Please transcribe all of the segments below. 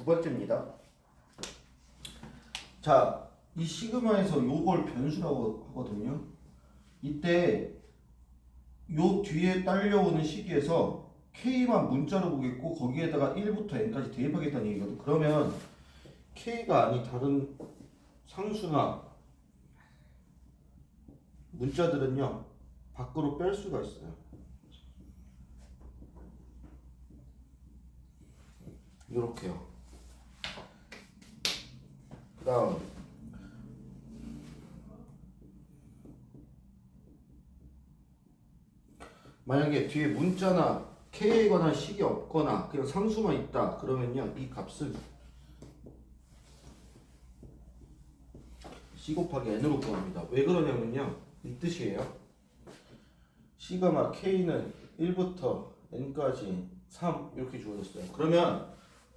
두 번째입니다. 자, 이 시그마에서 요걸 변수라고 하거든요. 이때 요 뒤에 딸려오는 식에서 K만 문자로 보겠고 거기에다가 1부터 N까지 대입하겠다는 얘기거든. 그러면 K가 아닌 다른 상수나 문자들은요 밖으로 뺄 수가 있어요. 요렇게요. 그 다음 만약에 뒤에 문자나 K에 관한 식이 없거나 그냥 상수만 있다 그러면요 이 값을 C 곱하기 N으로 구합니다. 왜 그러냐면요 이 뜻이에요. 시그마 K는 1부터 N까지 3 이렇게 주어졌어요. 그러면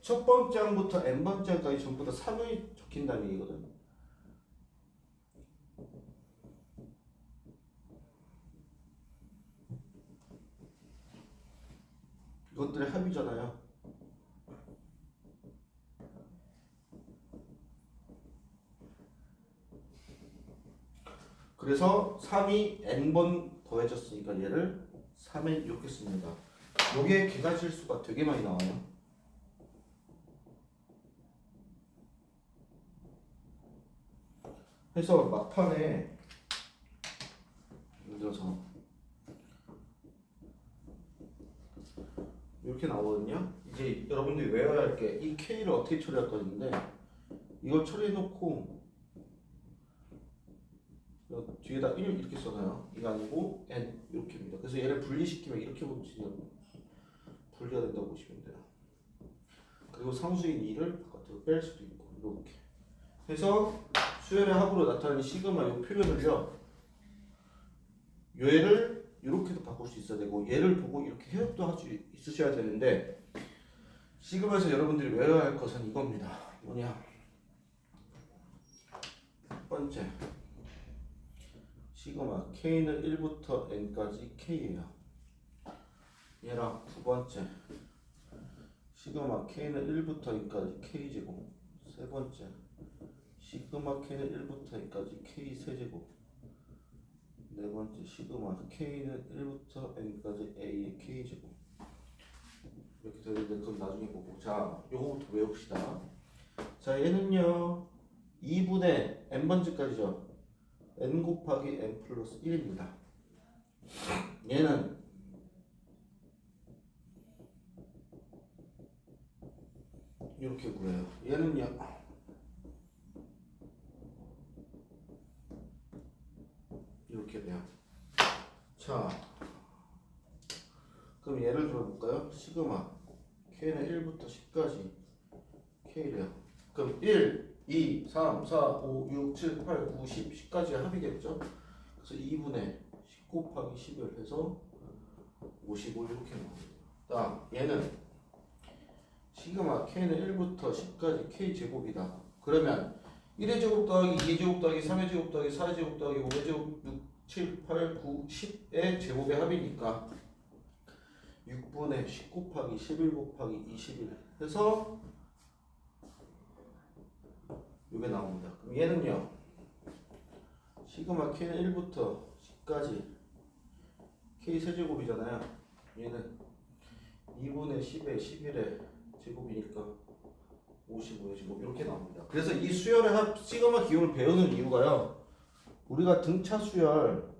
첫 번째 항부터 N번째 항까지 전부 다 3이 적힌다는 얘기거든. 이것들의 합이잖아요. 그래서 3이 N번 더해졌으니까 얘를 3N 이렇게 씁니다. 요게 계산실수가 되게 많이 나와요. 그래서 막판에 예를 들어서 이렇게 나오거든요. 이제 여러분들이 외워야 할 게 이 K를 어떻게 처리할 건데 이걸 처리해놓고 뒤에다 1 이렇게 써놔요. 이거 아니고 N 이렇게입니다. 그래서 얘를 분리시키면 이렇게 분리가 된다고 보시면 돼요. 그리고 상수인 2를 바깥으로 뺄 수도 있고 이렇게 해서 수열의 합으로 나타나는 시그마 이 표현을요 얘를 이렇게도 바꿀 수 있어야 되고 얘를 보고 이렇게 해석도 할 수 있으셔야 되는데 시그마에서 여러분들이 외워야 할 것은 이겁니다. 뭐냐 첫 번째 시그마 K는 1부터 N까지 K예요. 얘랑 두 번째 시그마 K는 1부터 N까지 K제곱. 세 번째 시그마 K는 1부터 N까지 K 세제곱. 네 번째 시그마 K는 1부터 N까지 A의 K제곱. 이렇게 되는데 그건 나중에 보고. 자, 요거부터 외웁시다. 자, 얘는요 2분의 N번째까지죠. N 곱하기 N 플러스 1입니다. 얘는 이렇게 구해요. 얘는요 이렇게 돼요. 자, 그럼 예를 들어볼까요? 시그마 K는 1부터 10까지 K래요. 그럼 1, 2, 3, 4, 5, 6, 7, 8, 9, 10, 10까지 합이겠죠? 그래서 2분의 10 곱하기 10을 해서 55 이렇게 나옵니다. 다음 얘는 시그마 K는 1부터 10까지 K제곱이다. 그러면 1의 제곱 더하기 2의 제곱 더하기 3의 제곱 더하기 4의 제곱 더하기 5의 제곱 6, 7, 8, 9, 10의 제곱의 합이니까 6분의 10 곱하기 11 곱하기 21 해서 이게 나옵니다. 그럼 얘는요 시그마 K는 1부터 10까지 K 세제곱이잖아요. 얘는 2분의 10의 11의 제곱이니까 55의 제곱 이렇게 나옵니다. 그래서 이 수열의 합 시그마 기호를 배우는 이유가요 우리가 등차 수열,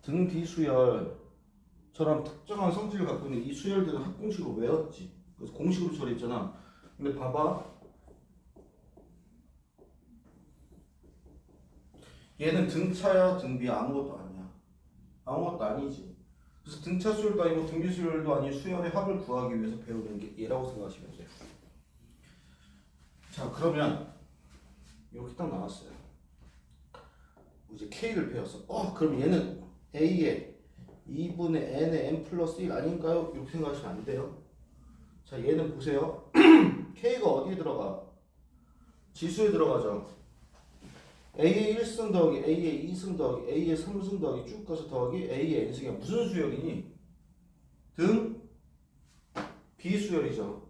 등비 수열처럼 특정한 성질을 갖고 있는 이 수열들은 합공식으로 외웠지. 그래서 공식으로 처리했잖아. 근데 봐봐 얘는 등차야 등비야 아무것도 아니야. 아무것도 아니지. 그래서 등차 수열도 아니고 등비 수열도 아닌 수열의 합을 구하기 위해서 배우는 게 얘라고 생각하시면 돼요. 자, 그러면 이렇게 딱 나왔어요. 이제 K를 배웠어. 그럼 얘는 A의 2분의 N의 N 플러스 1 아닌가요? 이렇게 생각하시면 안 돼요. 자, 얘는 보세요. K가 어디에 들어가? 지수에 들어가죠. A의 1승 더하기 A의 2승 더하기 A의 3승 더하기 쭉 가서 더하기 A의 N승이 무슨 수열이니? 등 비수열이죠.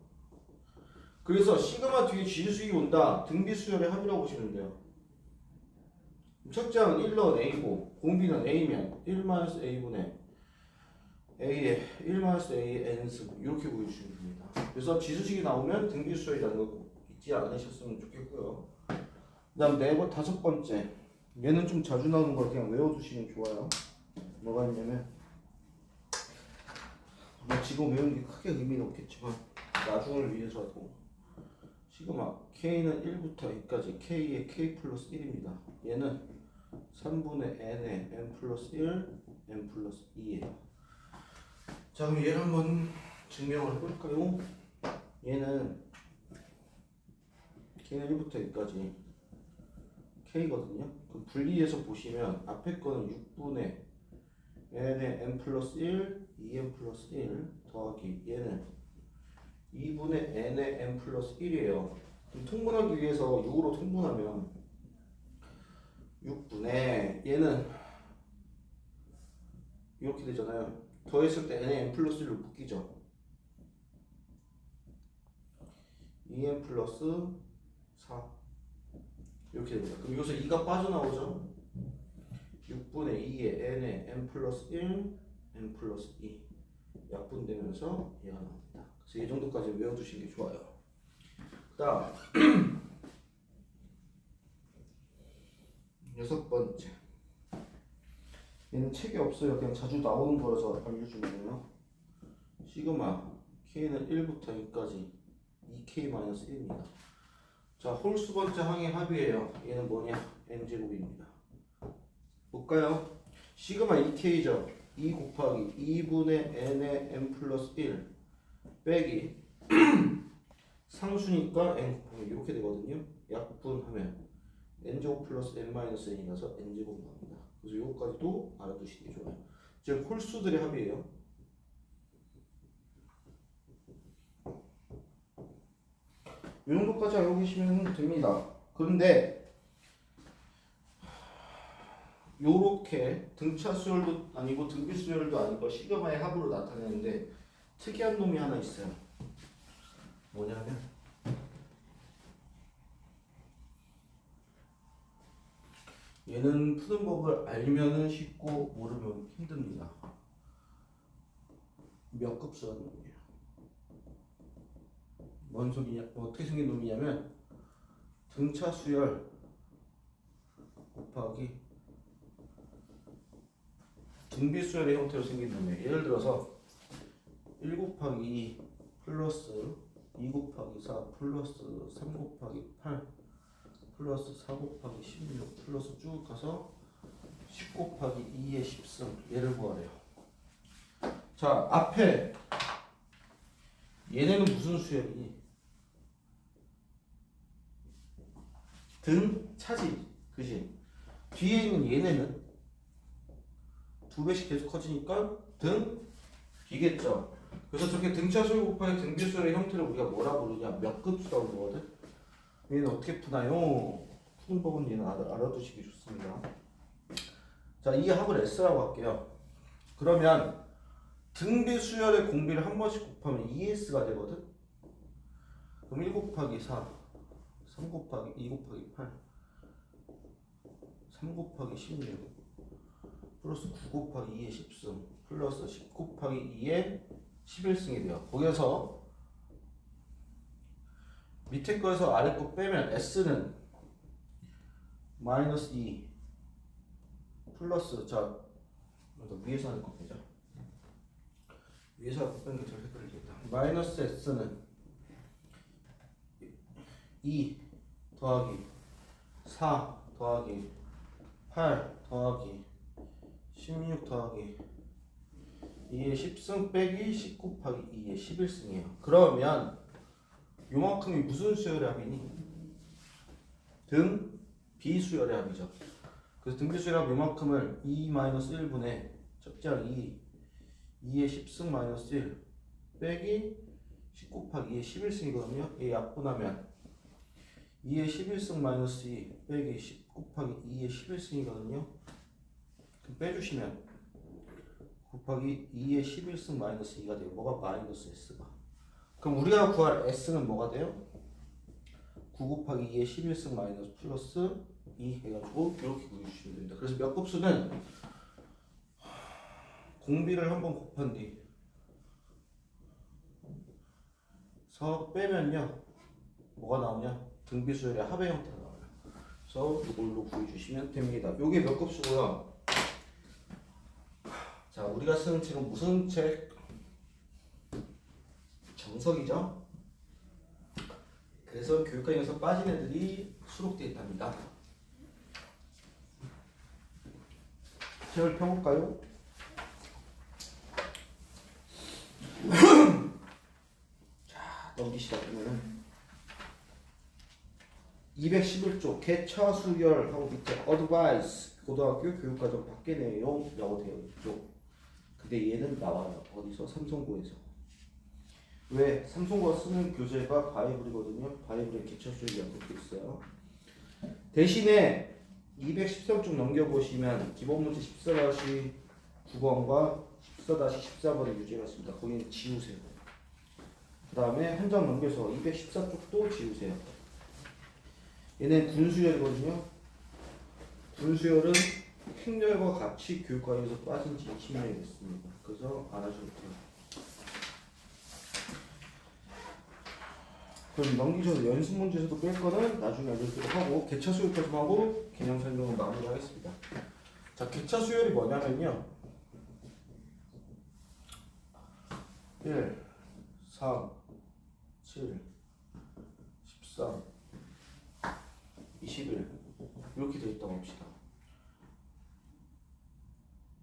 그래서 시그마 뒤에 지수식이 온다. 등비 수열의 합이라고 보시면 돼요. 첫 장은 1은 A고 공비는 A면 1-A분의 A의 1-A의 N승 이렇게 보여주시면 됩니다. 그래서 지수식이 나오면 등비 수열이라는 거 꼭 잊지 않으셨으면 좋겠고요. 그 다음 다섯 번째, 얘는 좀 자주 나오는 걸 그냥 외워두시면 좋아요. 뭐가 있냐면 뭐 지금 외우는 게 크게 의미는 없겠지만 나중을 위해서도 시그마 K는 1부터 A까지 K의 K 플러스 1입니다. 얘는 3분의 N의 N 플러스 1, N 플러스 2예요. 자, 그럼 얘를 한번 증명을 해볼까요? 얘는 K는 1부터 A까지 K거든요. 그럼 분리해서 보시면 앞에 거는 6분의 N의 N 플러스 1, 2N 플러스 1 더하기 얘는 2분의 N의 N 플러스 1이에요. 그럼 통분하기 위해서 6으로 통분하면 6분의 얘는 이렇게 되잖아요. 더했을 때 N의 N 플러스 1로 묶이죠. 2N 플러스 4 이렇게 됩니다. 그럼 여기서 2가 빠져나오죠. 6분의 2의 N의 N 플러스 1, N 플러스 2 약분되면서 얘가 나옵니다. 그래서 이 정도까지 외워두시는 게 좋아요. 그 다음 여섯 번째, 얘는 책에 없어요. 그냥 자주 나오는 거라서 알려주면요. 시그마 K는 1부터 2까지 2K-1입니다. 자, 홀수 번째 항의 합이에요. 얘는 뭐냐? N제곱입니다. 볼까요? 시그마 2K죠. 2 곱하기 2분의 N의 N 플러스 1 빼기 상수니까 N 곱하기 이렇게 되거든요. 약분하면 N제곱 플러스 N 마이너스 N이 가서 N제곱 나옵니다. 그래서 이것까지도 알아두시는 게 좋아요. 즉 홀수들의 합이에요. 이 정도까지 알고 계시면 됩니다. 그런데 요렇게 등차 수열도 아니고 등비 수열도 아니고 시그마의 합으로 나타내는데 특이한 놈이 하나 있어요. 뭐냐면 얘는 푸는 법을 알면은 쉽고 모르면 힘듭니다. 몇 급수라는 놈이에요. 뭔 소리냐? 어떻게 생긴 놈이냐면 등차 수열 곱하기 등비 수열의 형태로 생긴 놈이에요. 예를 들어서 1 곱하기 2 플러스 2 곱하기 4 플러스 3 곱하기 8 플러스 4 곱하기 16 플러스 쭉 가서 10 곱하기 2의 10승 얘를 구하래요. 자, 앞에 얘네는 무슨 수열이니? 등 차지, 그지? 뒤에 있는 얘네는 2배씩 계속 커지니까 등 비겠죠. 그래서 저렇게 등차 수열 곱하기 등비 수열의 형태를 우리가 뭐라 부르냐? 몇 급수라고 부르거든. 얘는 어떻게 푸나요? 푸는 법은 얘는 알아두시기 좋습니다. 자, 이 합을 S라고 할게요. 그러면 등비 수열의 공비를 한 번씩 곱하면 2S가 되거든. 그럼 1 곱하기 4 3 곱하기 2 곱하기 8 3 곱하기 16 플러스 9 곱하기 2의 10승 플러스 10 곱하기 2의 11승이 돼요. 거기서 밑에 거에서 아래 거 빼면 S는 마이너스 2 플러스 자 위에서 하는 거 빼자. 위에서 하는 거 빼는 게 덜 헷갈리겠다. 마이너스 S는 2 더하기 4 더하기 8 더하기 16 더하기 2의 10승 빼기 10 곱하기 2의 11승이에요. 그러면 요만큼이 무슨 수열의 합이니? 등 비수열의 합이죠. 그래서 등 비수열의 합 요만큼을 2-1분의 적장 2의 10승 마이너스 1 빼기 10 곱하기 2의 11승이거든요. 얘 약분하면 2의 11승 마이너스 2 빼기 10 곱하기 2의 11승이거든요. 그럼 빼주시면 곱하기 2의 11승 마이너스 2가 돼요. 뭐가 마이너스 S가. 그럼 우리가 구할 S는 뭐가 돼요? 9 곱하기 2에 11승 마이너스 플러스 2 해가지고 이렇게 구해주시면 됩니다. 그래서 몇 곱수는 공비를 한번 곱한 뒤서 빼면요 뭐가 나오냐? 등비수열의 합의 형태가 나와요. 그래서 이걸로 구해주시면 됩니다. 요게 몇 곱수고요. 자, 우리가 쓰는 책은 무슨 책? 정석이죠. 그래서 교육과정에서 빠진 애들이 수록되어 있답니다. 책을 펴볼까요? 자, 넘기시다 보면은 211조 개차 수열하고 밑에 어드바이스 고등학교 교육과정 밖의 내용이라고 되어 있죠. 근데 얘는 나와요. 어디서? 삼성고에서. 왜? 삼성고가 쓰는 교재가 바이블이거든요. 바이블에 개차 수열이 약속돼 있어요. 대신에 213쪽 넘겨보시면 기본 문제 14-9번과 14-14번의 유제가 있습니다. 거기는 지우세요. 그 다음에 한 장 넘겨서 214쪽도 지우세요. 얘는 군수열이거든요. 군수열은 행렬과 같이 교육과정에서 빠진 지 20년이 됐습니다. 그래서 안 하셔도 돼요. 그럼 넘기셔서 연습 문제에서도 뺄 거는 나중에 알려드리도록 하고 개차 수열까지 하고 개념 설명을 마무리하겠습니다. 자, 개차 수열이 뭐냐면요. 1, 3, 7, 13, 21 이렇게 되어 있다고 합시다.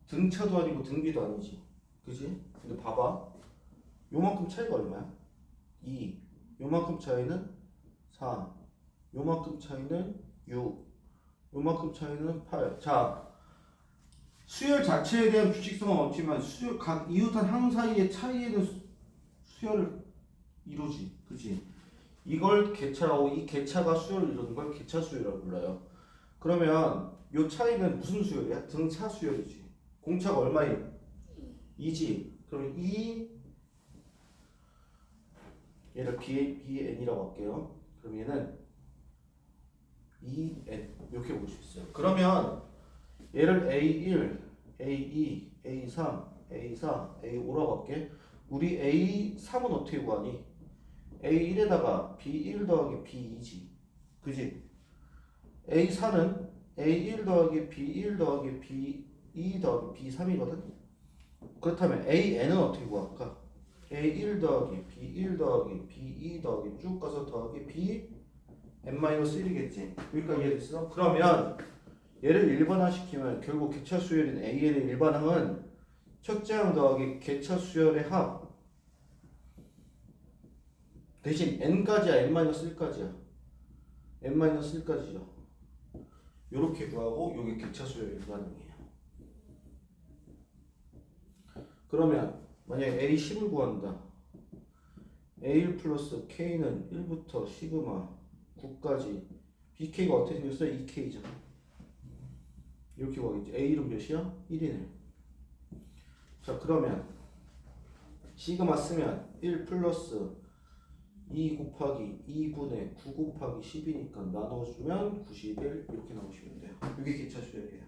등차도 아니고 등비도 아니지, 그지? 근데 봐봐, 요만큼 차이가 얼마야? 2. 요만큼 차이는 4. 요만큼 차이는 6. 요만큼 차이는 8. 자, 수열 자체에 대한 규칙성은 없지만 수열 각 이웃한 항 사이의 차이에는 수열을 이루지, 그지? 이걸 개차라고, 이 개차가 수열을 이루는 걸 개차 수열이라고 불러요. 그러면 요 차이는 무슨 수열이야? 등차 수열이지. 공차가 얼마임? 2지. 그럼 2 얘를 BN이라고 할게요. 그럼 얘는 2N 이렇게 볼 수 있어요. 그러면 얘를 A1, A2, A3, A4, A5라고 할게. 우리 A3은 어떻게 구하니? A1에다가 B1 더하기 B2지. 그지? A4는 A1 더하기 B1 더하기 B2 더하기 B3이거든? 그렇다면 AN은 어떻게 구할까? A1 더하기 B1 더하기 B2 더하기 쭉 가서 더하기 BN-1이겠지. 여기까지 이해됐어? 그러면 얘를 일반화시키면 결국 개차 수열인 AN의 일반항은 첫째 항 더하기 개차 수열의 합 대신 n까지야, n-1까지야. n-1까지죠. 요렇게 구하고 요게 개차 수열 일반항이에요. 그러면 만약에 A10을 구한다. A1 플러스 K는 1부터 시그마 9까지 BK가 어떻게 생겼어요? 2K죠. 이렇게 구하겠지. A1은 몇이야? 1이네. 자, 그러면 시그마 쓰면 1 플러스 2 곱하기 2분의 9 곱하기 10이니까 나눠주면 91 이렇게 나오시면 돼요. 이게 개차 수열이에요.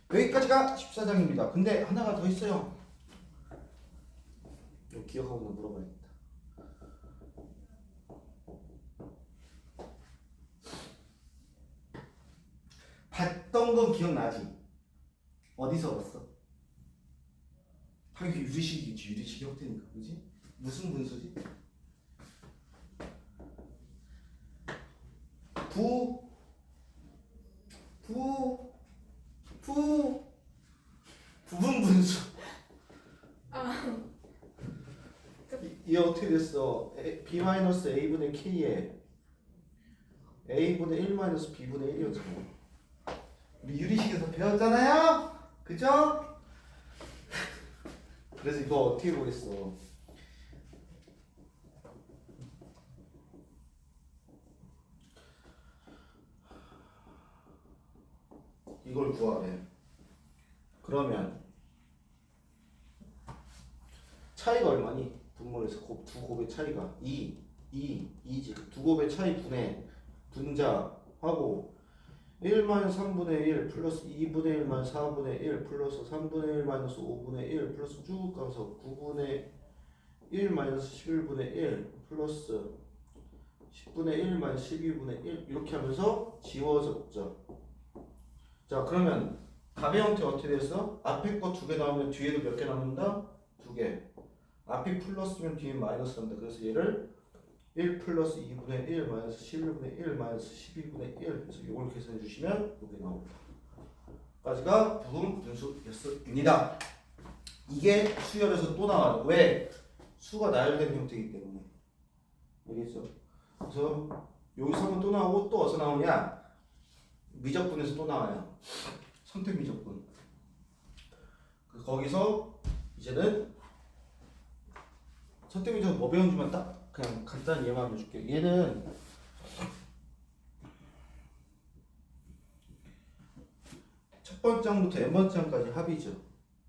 여기까지가 14장입니다. 근데 하나가 더 있어요. 이거 기억하고 물어봐야겠다. 봤던 건 기억나지? 어디서 봤어? 당연히 유리식이지. 유리식 형태니까, 그지? 무슨 분수지? 부분 분수. 이게 어떻게 됐어? B-A분의 K에 A분의 1-B분의 1이었잖아. 우리 유리식에서 배웠잖아요? 그죠? 그래서 이거 어떻게 보겠어? 이걸 구하래. 그러면 차이가 얼마니? 분모에서 두 곱의 차이가 2. 2지. 두 곱의 차이 분자하고 1 마이너스 3분의 1 플러스 2분의 1 마이너스 4분의 1 플러스 3분의 1 마이너스 5분의 1 플러스 쭉 가서 9분의 1 마이너스 11분의 1 플러스 10분의 1 마이너스 12분의 1 이렇게 하면서 지워졌죠. 자 그러면 답의 형태 어떻게 됐어? 앞에 거 두 개 나오면 뒤에도 몇 개 남는다? 두 개. 앞이 플러스면 뒤에 마이너스 난다. 그래서 얘를 1 플러스 2분의 1 마이너스 11분의 1 마이너스 12분의 1 그래서 이걸 계산해 주시면 이게 나옵니다. 까지가 부분 분수였습니다. 이게 수열에서 또 나와요. 왜? 수가 나열된 형태이기 때문에. 알겠죠? 그래서 여기서 한번 또 나오고 또 어디서 나오냐? 미적분에서 또 나와요. 선택 미적분. 거기서 이제는 선택 미적분 뭐 배운 지만 딱 그냥 간단히 예만 해줄게요. 얘는 첫 번째 항부터 n번째 항까지 합이죠.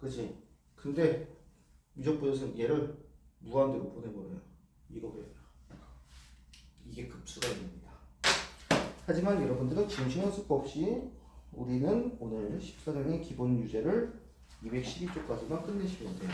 그치? 근데 미적분에서는 얘를 무한대로 보내버려요. 이거 배워요. 이게 급수가 됩니다. 하지만 여러분들은 지금 신경 쓸 거 없이 우리는 오늘 14장의 기본 유제를 212쪽까지만 끝내시면 돼요.